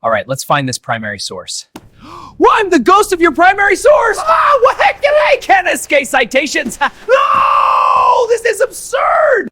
All right, let's find this primary source. Well, I'm the ghost of your primary source! Ah, what heck? I can't escape citations! No! This is absurd!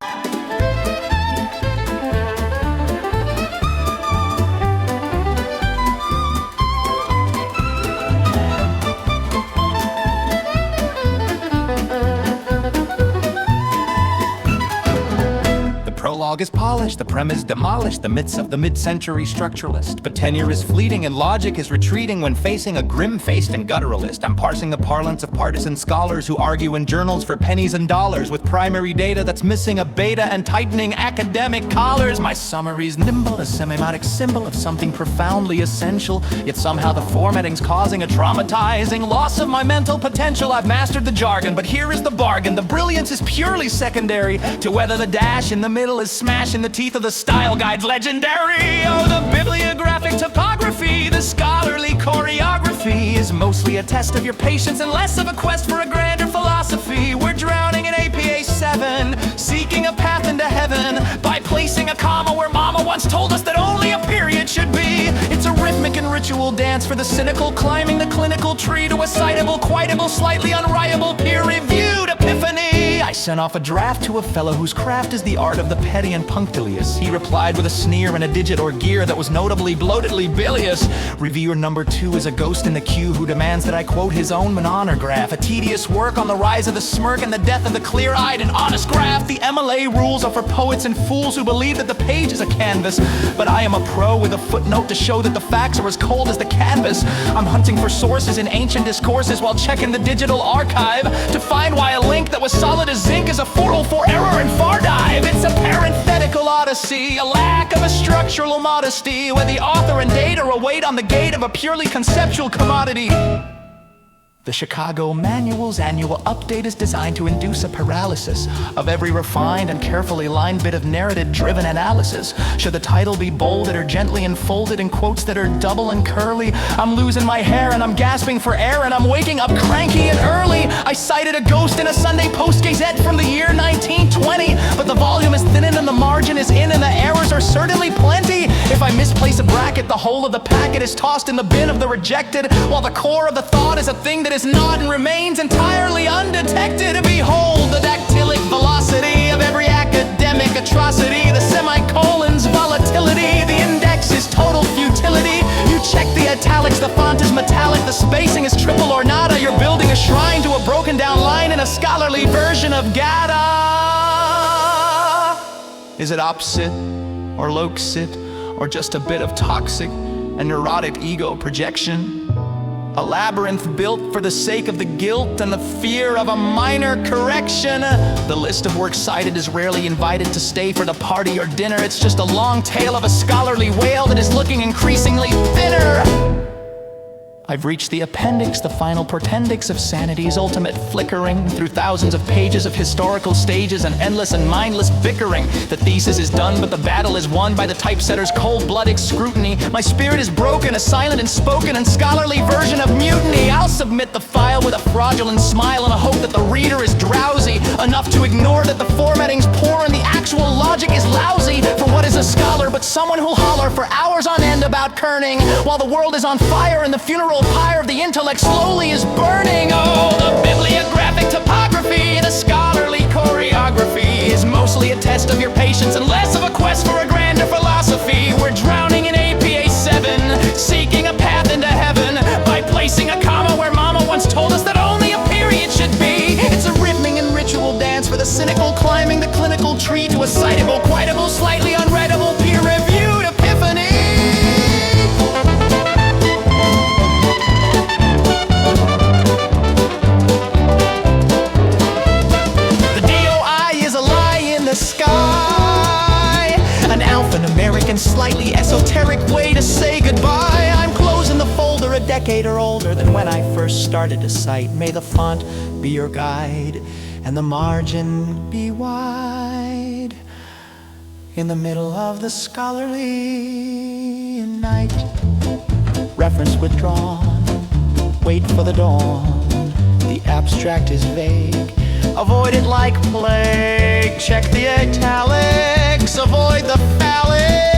Prologue is polished, the premise demolished, the myths of the mid-century structuralist. But tenure is fleeting and logic is retreating when facing a grim-faced and gutturalist. I'm parsing the parlance of partisan scholars who argue in journals for pennies and dollars with primary data that's missing a beta and tightening academic collars. My summary's nimble, a semiotic symbol of something profoundly essential, yet somehow the formatting's causing a traumatizing loss of my mental potential. I've mastered the jargon, but here is the bargain. The brilliance is purely secondary to whether the dash in the middle is smash in the teeth of the style guide's legendary. Oh, the bibliographic topography, the scholarly choreography is mostly a test of your patience and less of a quest for a grander philosophy. We're drowning in APA 7, seeking a path into heaven by placing a comma where mama once told us that only a period should be. It's a rhythmic and ritual dance for the cynical, climbing the clinical tree to a citable, quitable, slightly unwritable, peer-reviewed epiphany. I sent off a draft to a fellow whose craft is the art of the petty and punctilious. He replied with a sneer and a digit or gear that was notably bloatedly bilious. Reviewer number 2 is a ghost in the queue who demands that I quote his own monograph. A tedious work on the rise of the smirk and the death of the clear-eyed and honest graph. The MLA rules are for poets and fools who believe that the page is a canvas. But I am a pro with a footnote to show that the facts are as cold as the canvas. I'm hunting for sources in ancient discourses while checking the digital archive to find why a link that was solid as zinc is a 404 error in far dive. It's a parenthetical odyssey, a lack of a structural modesty, where the author and data await on the gate of a purely conceptual commodity. The Chicago Manual's annual update is designed to induce a paralysis of every refined and carefully lined bit of narrative-driven analysis. Should the title be bolded or gently enfolded in quotes that are double and curly? I'm losing my hair and I'm gasping for air and I'm waking up cranky and early. I cited a ghost in a Sunday Post Gazette from the year 1920, but the volume is thinning and the margin is in and the errors are certainly plenty. If I misplace a bracket, the whole of the packet is tossed in the bin of the rejected, while the core of the thought is a thing that is not and remains entirely undetected. Behold the dactylic velocity of every academic atrocity, the semicolon's volatility, the index is total futility. You check the italics, the font is metallic, the spacing is triple or nada. You're building a shrine to a broken down line in a scholarly version of Gada. Is it opsit or loxit or just a bit of toxic and neurotic ego projection? A labyrinth built for the sake of the guilt and the fear of a minor correction. The list of works cited is rarely invited to stay for the party or dinner. It's just a long tale of a scholarly whale that is looking increasingly thinner. I've reached the appendix, the final portendix of sanity's ultimate flickering through thousands of pages of historical stages and endless and mindless bickering. The thesis is done, but the battle is won by the typesetter's cold-blooded scrutiny. My spirit is broken, a silent and spoken and scholarly version of mutiny. I'll submit the file with a fraudulent smile and a hope that the reader is drowsy enough to ignore that the formatting's poor and the actual logic is lousy. For what is a scholar but someone who'll holler for hours on end about kerning while the world is on fire and the funeral pyre of the intellect slowly is burning? Oh, the bibliographic topography, the scholarly choreography is mostly a test of your patience and less of a quest for a grander philosophy. We're drowning in APA 7, seeking a path into heaven by placing a comma where mama once told us that only a period should be. It's a rhythming and ritual dance for the cynical, climbing the clinical tree to a citable, quitable, slightly unreadable, peer-reviewed epiphany. Sky, an alphanumeric and slightly esoteric way to say goodbye. I'm closing the folder a decade or older than when I first started to cite. May the font be your guide and the margin be wide. In the middle of the scholarly night, reference withdrawn, wait for the dawn. The abstract is vague, avoid it like plague. Check the italics, avoid the phallic.